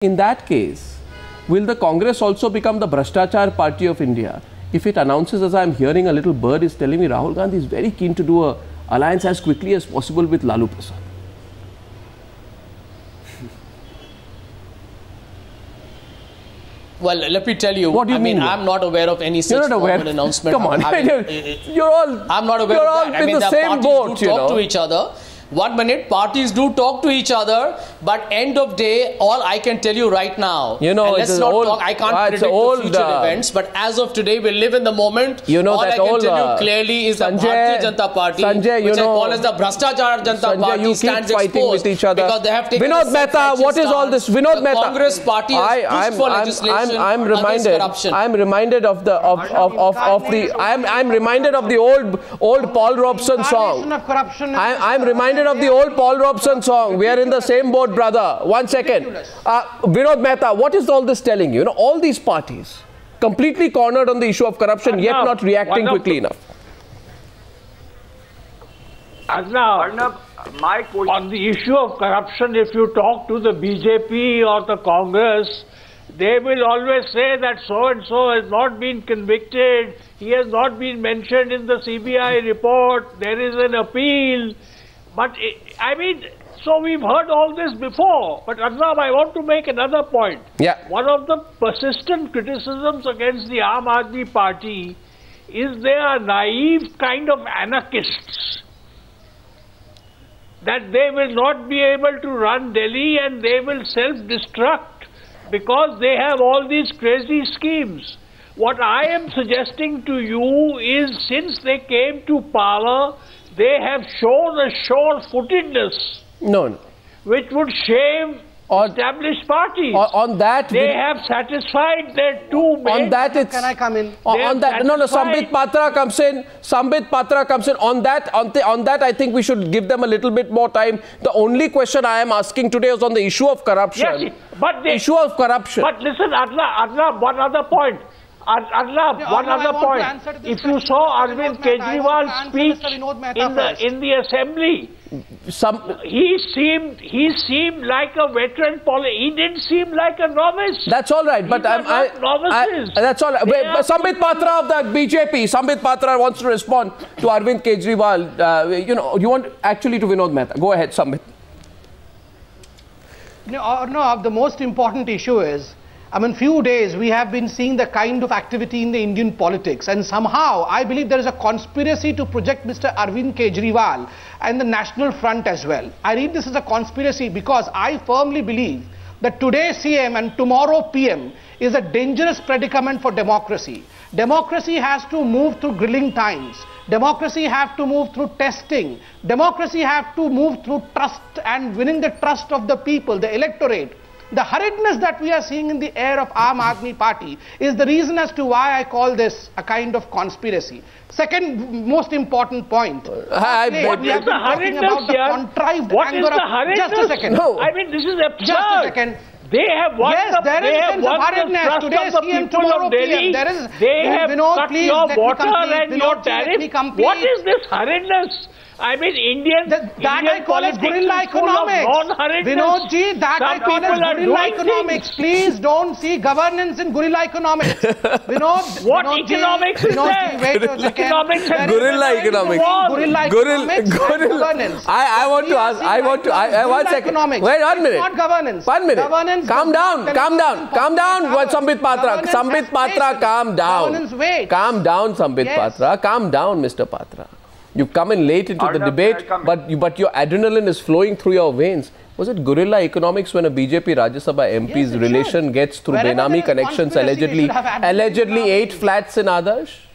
In that case, will the Congress also become the Bhrashtachar party of India if it announces, as I am hearing a little bird is telling me, Rahul Gandhi is very keen to do an alliance as quickly as possible with Lalu Prasad? Well, let me tell you. What do you mean? I'm not aware of any such formal announcement. Come on, you're all. I'm not aware of that. In the same boat, do talk to each other. 1 minute, parties do talk to each other, but end of day, all I can tell you right now, let's not talk, I can't predict the future events, but as of today, we live in the moment. All I can tell you clearly is the Bharatiya Janata Party, which I call as the Bhrashtachar Janata Party, stands exposed because they have taken Vinod Mehta, what is all this? Vinod Mehta. Congress Party has pushed for legislation against corruption. I'm reminded of the I'm reminded of the old Paul Robeson song. I'm reminded of the old Paul Robeson song. We are in the same boat, brother. 1 second. Vinod Mehta, what is all this telling you? All these parties completely cornered on the issue of corruption, yet not reacting quickly enough. Arnab, my question on the issue of corruption, if you talk to the BJP or the Congress, they will always say that so-and-so has not been convicted, he has not been mentioned in the CBI report, there is an appeal. But, I mean, so we've heard all this before. But, Arnab, I want to make another point. Yeah. One of the persistent criticisms against the Aam Aadmi Party is they are naive kind of anarchists. That they will not be able to run Delhi and they will self-destruct because they have all these crazy schemes. What I am suggesting to you is, since they came to power, they have shown a sure-footedness, which would shame established parties. On that, they have satisfied their two main. On that, can I come in? On that, Sambit Patra comes in. Sambit Patra comes in. On that, I think we should give them a little bit more time. The only question I am asking today is on the issue of corruption. Yes, but the issue of corruption. But listen, Adla, one other point. One other point. If you saw Arvind Kejriwal's speech in the assembly, he seemed like a veteran politician. He didn't seem like a novice. That's all right, but that's all right. Sambit Patra of the BJP. Sambit Patra wants to respond to Arvind Kejriwal. You want actually to Vinod Mehta. Go ahead, Sambit. No, the most important issue is, few days we have been seeing the kind of activity in the Indian politics, and somehow I believe there is a conspiracy to project Mr. Arvind Kejriwal and the National Front as well. I read this as a conspiracy because I firmly believe that today CM and tomorrow PM is a dangerous predicament for democracy. Democracy has to move through grilling times. Democracy has to move through testing. Democracy has to move through trust and winning the trust of the people, the electorate. The hurriedness that we are seeing in the air of Aam Aadmi Party is the reason as to why I call this a kind of conspiracy. Second most important point. What is the hurriedness here? Just a second. No. I mean, this is absurd. Just a second. They have won there is a sense of hurriedness. Today's PM, tomorrow PM. They have cut your water and your tariff. What is this hurriedness? I mean, that I call it guerrilla economics. Vinodji, that I call it guerrilla economics. Please don't see governance in guerrilla economics. Vinod, what economics is that? Wait a second. Guerrilla economics. Governance. I want to ask. 1 second. Wait, 1 minute. Not governance. 1 minute. Governance. Calm down. Sambit Patra. Sambit Patra, calm down. Calm down, Sambit Patra. Calm down, Mr. Patra. You've come in late into the debate, but your adrenaline is flowing through your veins. Was it guerrilla economics when a BJP Rajya Sabha MP's relation gets through Benami connections, allegedly 8 flats in Adarsh?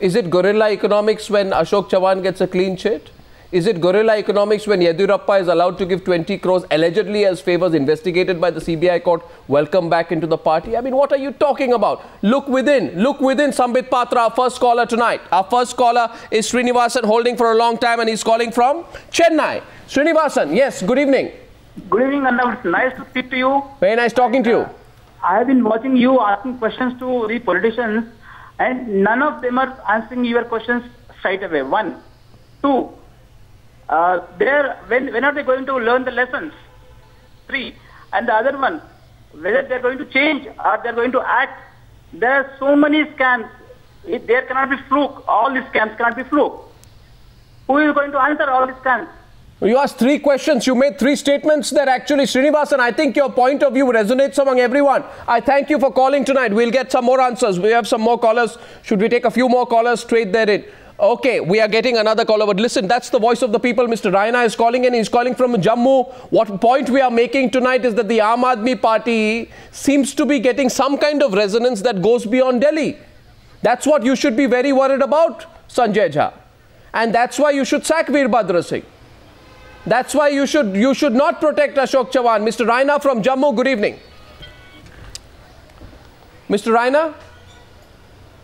Is it guerrilla economics when Ashok Chavan gets a clean chit? Is it guerrilla economics when Yediyurappa is allowed to give 20 crores allegedly as favors investigated by the CBI court, welcome back into the party? I mean, what are you talking about? Look within, Sambit Patra, our first caller tonight. Our first caller is Srinivasan, holding for a long time, and he's calling from Chennai. Srinivasan, yes, good evening. Good evening, Arnab. Nice to speak to you. Very nice talking to you. I have been watching you asking questions to the politicians, and none of them are answering your questions straight away. 1. 2. When are they going to learn the lessons? 3. And the other one, whether they're going to change or they're going to act. There are so many scams. There cannot be fluke. All these scams cannot be fluke. Who is going to answer all these scams? You asked 3 questions. You made 3 statements there actually, Srinivasan. I think your point of view resonates among everyone. I thank you for calling tonight. We'll get some more answers. We have some more callers. Should we take a few more callers straight therein? Okay, we are getting another caller. But listen, that's the voice of the people. Mr. Raina is calling in. He's calling from Jammu. What point we are making tonight is that the Aam Aadmi Party seems to be getting some kind of resonance that goes beyond Delhi. That's what you should be very worried about, Sanjay Jha. And that's why you should sack Veerbhadra Singh. That's why you should not protect Ashok Chavan. Mr. Raina from Jammu, good evening. Mr. Raina?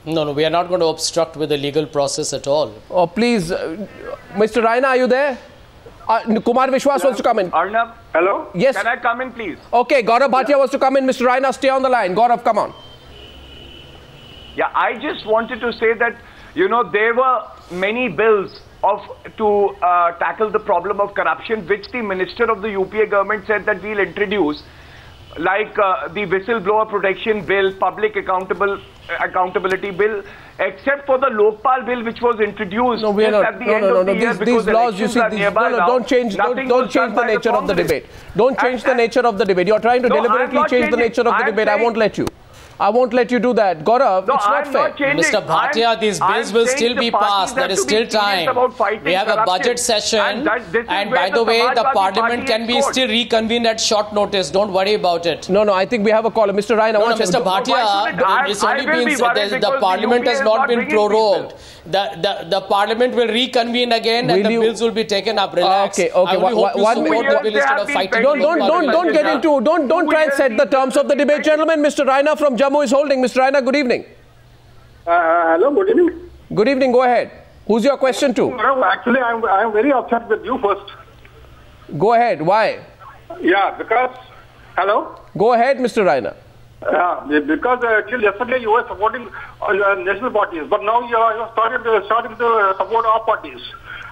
No, we are not going to obstruct with the legal process at all. Oh, please, Mr. Raina, are you there? Kumar Vishwas wants to come in. Arnab, hello? Yes. Can I come in, please? Okay, Gaurav Bhatia wants to come in. Mr. Raina, stay on the line. Gaurav, come on. Yeah, I just wanted to say that, you know, there were many bills to tackle the problem of corruption, which the minister of the UPA government said that we'll introduce, like the whistleblower protection bill, public accountability bill, except for the Lokpal bill, which was introduced at the end of the year. These laws, you see, don't change the nature of the debate. Don't change the nature of the debate. You're trying to deliberately change the nature of the debate. I won't let you. I won't let you do that. Gaurav, it's not fair. Mr. Bhatia, these bills will still be passed. There is still time. We have a budget session. And by the way, the parliament can be still reconvened at short notice. Don't worry about it. No, I think we have a caller. Mr. Raina. No, Mr. Bhatia, it's only been, the parliament has not been prorogued. The parliament will reconvene again and the bills will be taken up. Relax. Okay. I only hope you support the bill instead of fighting. Don't get into, don't try and set the terms of the debate. Gentlemen, Mr. Raina from Jammu is holding. Mr. Raina, good evening. Hello, good evening. Good evening, go ahead. Who's your question to? No, actually, I'm very upset with you first. Go ahead, why? Yeah, because, hello? Go ahead, Mr. Raina. Because till yesterday you were supporting national parties, but now you are starting to support our parties.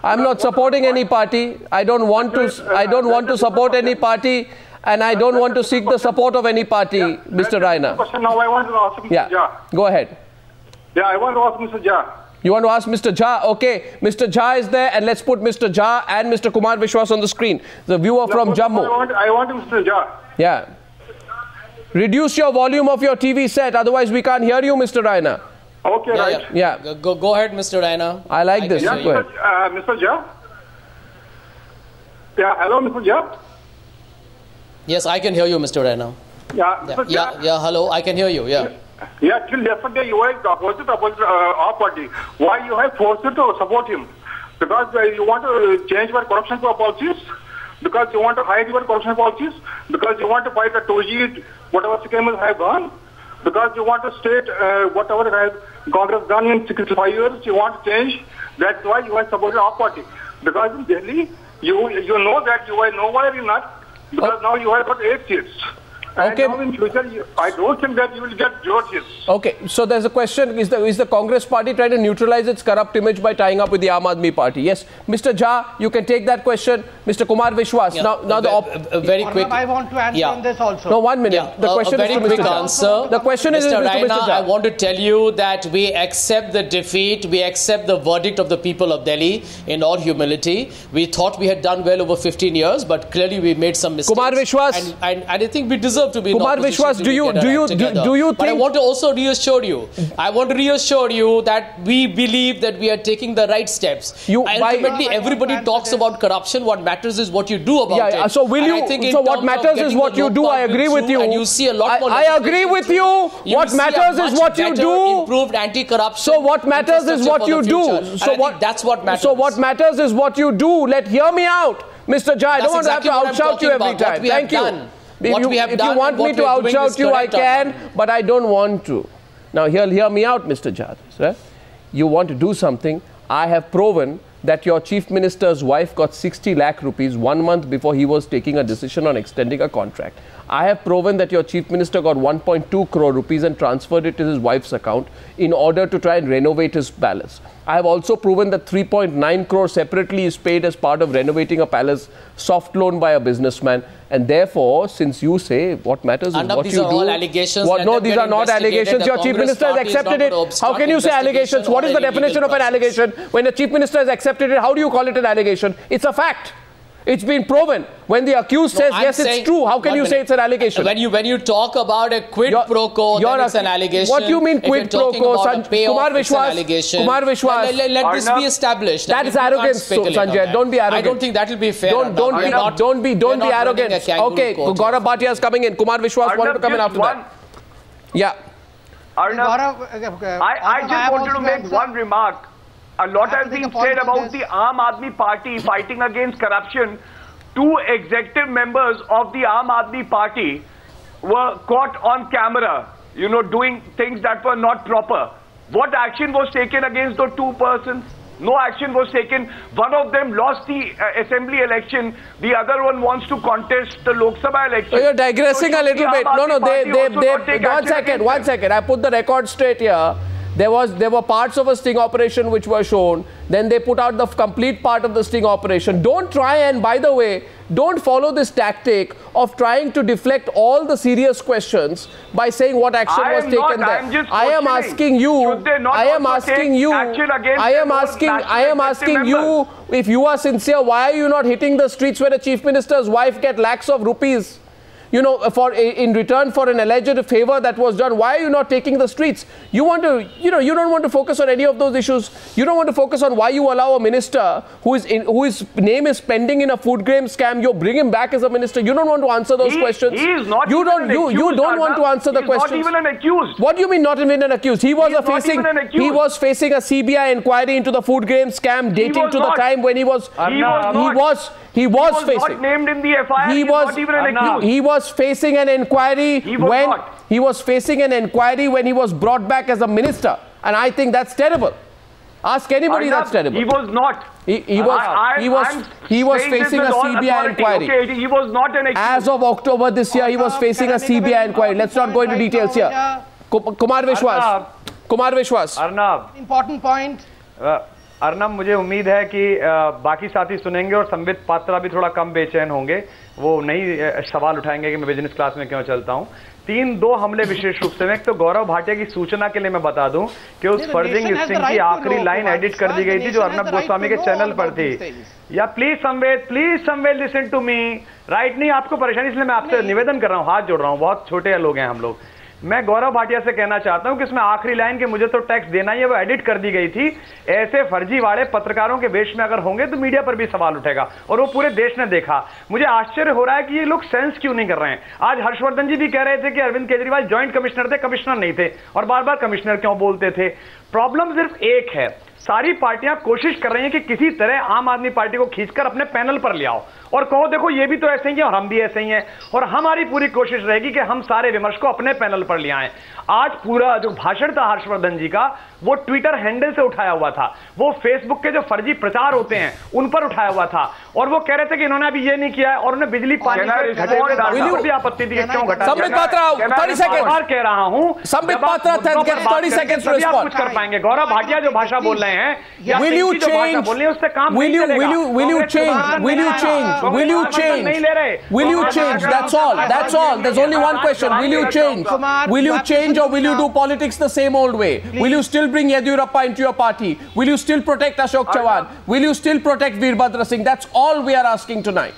I'm not supporting any party. I don't want to support any party. And I don't want to seek the support of any party, Mr. Raina. Now I want to ask Mr. Jha. Go ahead. Yeah, I want to ask Mr. Jha. You want to ask Mr. Jha? Okay, Mr. Jha is there, and let's put Mr. Jha and Mr. Kumar Vishwas on the screen. The viewer from Jammu. I want Mr. Jha. Yeah. Reduce your volume of your TV set, otherwise we can't hear you, Mr. Raina. Okay, right. Yeah. Go ahead, Mr. Raina. I like this. Yeah, go ahead. Mr. Jha? Yeah, hello, Mr. Jha? Yes, I can hear you, Mr. Raina. Yeah, hello, I can hear you, Yeah, till yesterday you were opposite our party. Why you have forced to support him? Because you want to change your corruption policies? Because you want to hide your corruption policies? Because you want to fight the 2G, whatever scammers have gone? Because you want to state whatever has Congress done in 65 years, you want to change? That's why you have supported our party. Because in Delhi, you know that you are nowhere in that. Because now you have got 8 seats. Okay. And now in future, I don't think that you will get 0 seats. Okay, so there's a question, is the Congress party trying to neutralize its corrupt image by tying up with the Aam Aadmi Party? Yes. Mr. Jha, you can take that question. Mr. Kumar Vishwas. Now, very quick. I want to answer on this also. No, 1 minute. The question is to Mr. Jha. The question is Mr. to Mr. Raina, Jha. I want to tell you that we accept the defeat, we accept the verdict of the people of Delhi in all humility. We thought we had done well over 15 years, but clearly we made some mistakes. Kumar Vishwas. And I think we deserve to be in Kumar Vishwas, do you think? But I want to also reassure you. I want to reassure you that we believe that we are taking the right steps. Ultimately, everybody talks about corruption. What matters is what you do about it. So what matters is what you do. I agree with you. And you see a lot more. I agree with you. What matters is what you do. Improved anti-corruption. So what matters is what you do. So that's what matters. So what matters is what you do. Hear me out, Mr. Jha. I don't want to have to outshout you every time. Thank you. If you want me to outshout you, I can, but I don't want to. Now, hear me out, Mr. Jha. Right? You want to do something. I have proven that your chief minister's wife got 60 lakh rupees 1 month before he was taking a decision on extending a contract. I have proven that your chief minister got 1.2 crore rupees and transferred it to his wife's account in order to try and renovate his palace. I have also proven that 3.9 crore separately is paid as part of renovating a palace, soft loan by a businessman. And therefore, since you say what matters is what you do. All allegations. No, these are not allegations. Your chief minister has accepted it. How can you say allegations? What is the definition of an allegation? When the chief minister has accepted it, how do you call it an allegation? It's a fact. It's been proven. When the accused says yes, it's true, how can you say it's an allegation? When you talk about a quid pro quo, then it's an allegation. What do you mean quid pro quo? Kumar Vishwas. Let this be established. That is arrogance, Sanjay. Don't be arrogant. I don't think that will be fair. Don't be arrogant. Okay, Gaurav Bhatia is coming in. Kumar Vishwas wanted to come in after that. Yeah. Arnab, I just wanted to make one remark. A lot has been said about the Aam Aadmi Party fighting against corruption. 2 executive members of the Aam Aadmi Party were caught on camera, doing things that were not proper. What action was taken against those 2 persons? No action was taken. One of them lost the assembly election. The other one wants to contest the Lok Sabha election. So you're digressing a little bit. No, one second. I put the record straight here. There were parts of a sting operation which were shown. Then they put out the complete part of the sting operation. Don't try and, by the way, don't follow this tactic of trying to deflect all the serious questions by saying what action was taken there. I am asking you, if you are sincere, why are you not hitting the streets where the chief minister's wife get lakhs of rupees? In return for an alleged favor that was done? Why are you not taking the streets? You want to, you don't want to focus on any of those issues. You don't want to focus on why you allow a minister whose name is pending in a food grain scam. You bring him back as a minister. You don't want to answer those questions. He is not you don't want to answer the questions. Not even an accused. What do you mean not even an accused? He was facing a CBI inquiry into the food grain scam dating to the time when he was facing. Not named in the FIR. He was not even an accused. He was facing an inquiry he was facing an inquiry when he was brought back as a minister, and I think that's terrible. Ask anybody. That's terrible. He was not. He was facing a CBI inquiry. Okay, he was not an accused. As of October this year, he was facing a CBI inquiry. Let's not go into details here. Kumar Vishwas. Arnab. Important point. Arnab, मुझे उम्मीद है कि बाकी साथी सुनेंगे और संबित पात्रा भी थोड़ा कम बेचैन होंगे। वो नहीं सवाल उठाएंगे कि मैं बिजनेस क्लास में क्यों चलता हूं। 3-2 हमले विशेष रूप से। एक तो गौरव भाटिया की सूचना के लिए मैं बता दूं कि उस फर्जिंग स्टिंग की आखिरी लाइन एडिट कर दी गई थी जो अर्नब गोस्वामी के चैनल पर थी। या प्लीज संवेद लिसन टू मी राइट। नहीं, आपको परेशानी, इसलिए मैं आपसे निवेदन कर रहा हूं, हाथ जोड़ रहा हूं, बहुत छोटे लोग हैं हम लोग। मैं गौरव भाटिया से कहना चाहता हूं कि इसमें आखिरी लाइन के मुझे तो टैक्स देना ही है, वो एडिट कर दी गई थी। ऐसे फर्जी वाले पत्रकारों के वेश में अगर होंगे तो मीडिया पर भी सवाल उठेगा, और वो पूरे देश ने देखा। मुझे आश्चर्य हो रहा है कि ये लोग सेंस क्यों नहीं कर रहे हैं। आज हर्षवर्धन जी भी कह रहे थे कि अरविंद केजरीवाल ज्वाइंट कमिश्नर थे, कमिश्नर नहीं थे, और बार बार कमिश्नर क्यों बोलते थे। प्रॉब्लम सिर्फ एक है, सारी पार्टियां कोशिश कर रही हैं कि किसी तरह आम आदमी पार्टी को खींचकर अपने पैनल पर ले आओ और कहो देखो ये भी तो ऐसे ही है और हम भी ऐसे ही हैं, और हमारी पूरी कोशिश रहेगी कि हम सारे विमर्श को अपने पैनल पर ले आएं। आज पूरा जो भाषण था हर्षवर्धन जी का, वो ट्विटर हैंडल से उठाया हुआ था, वो फेसबुक के जो फर्जी प्रचार होते हैं उन पर उठाया हुआ था, और वो कह रहे थे कि इन्होंने अभी ये नहीं किया है, और उन्हें बिजली पानी भी आपत्ति थी क्यों घटा। संबित पात्रा 30 सेकंड कह रहा हूं, संबित पात्रा 30 सेकंड कुछ कर पाएंगे। गौरव भाटिया जो भाषा बोल रहे हैं, will you change? Will you change? That's all. There's only one question. Will you change? Will you change, or will you do politics the same old way? Will you still bring Yediyurappa into your party? Will you still protect Ashok Chavan? Will you still protect Veerbhadra Singh? That's all we are asking tonight.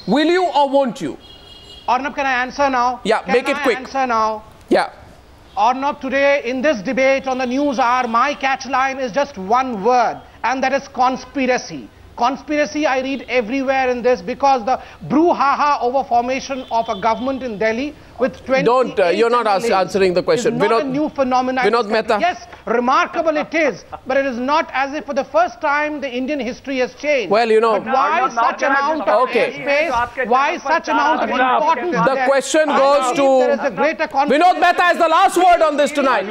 Will you or won't you? Arnab, can I answer now? Yeah, make it quick. Answer now. Yeah. Arnab, today in this debate on the news hour, my catch line is just one word, and that is conspiracy. Conspiracy I read everywhere in this, because the brouhaha over formation of a government in Delhi with 20. You're not answering the question. It's not a new phenomenon. Vinod Mehta. Yes, remarkable it is, but it is not as if for the first time the Indian history has changed. Well, you know. But why such amount of space? Why such amount of importance? The question goes to Vinod Mehta is the last word on this tonight.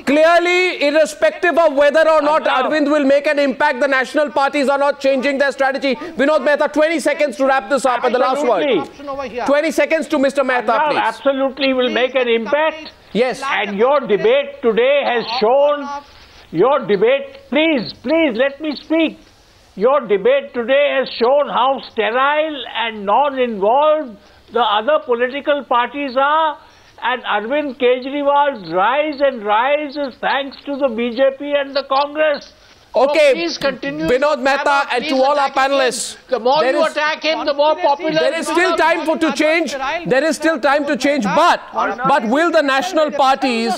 Clearly, irrespective of whether or not Arvind will make an impact, the national parties are not changing their strategy. Vinod Mehta, 20 seconds to wrap this up, and the last word. 20 seconds to Mr. Mehta, please. Absolutely will make an impact. Yes. And your debate today has shown, please let me speak. Your debate today has shown how sterile and non-involved the other political parties are, and Arvind Kejriwal's rise and rise is thanks to the BJP and the Congress. Okay, so please continue. Vinod Mehta, and to all our panelists. The more you attack him, the more popular. There is still time to change. There is still time to change. But will the national parties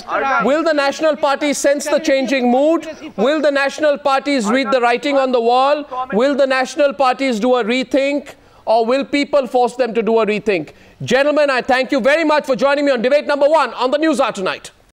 sense the changing mood? Will the national parties read the writing on the wall? Will the national parties do a rethink? Or will people force them to do a rethink? Gentlemen, I thank you very much for joining me on debate number 1 on the News Hour tonight.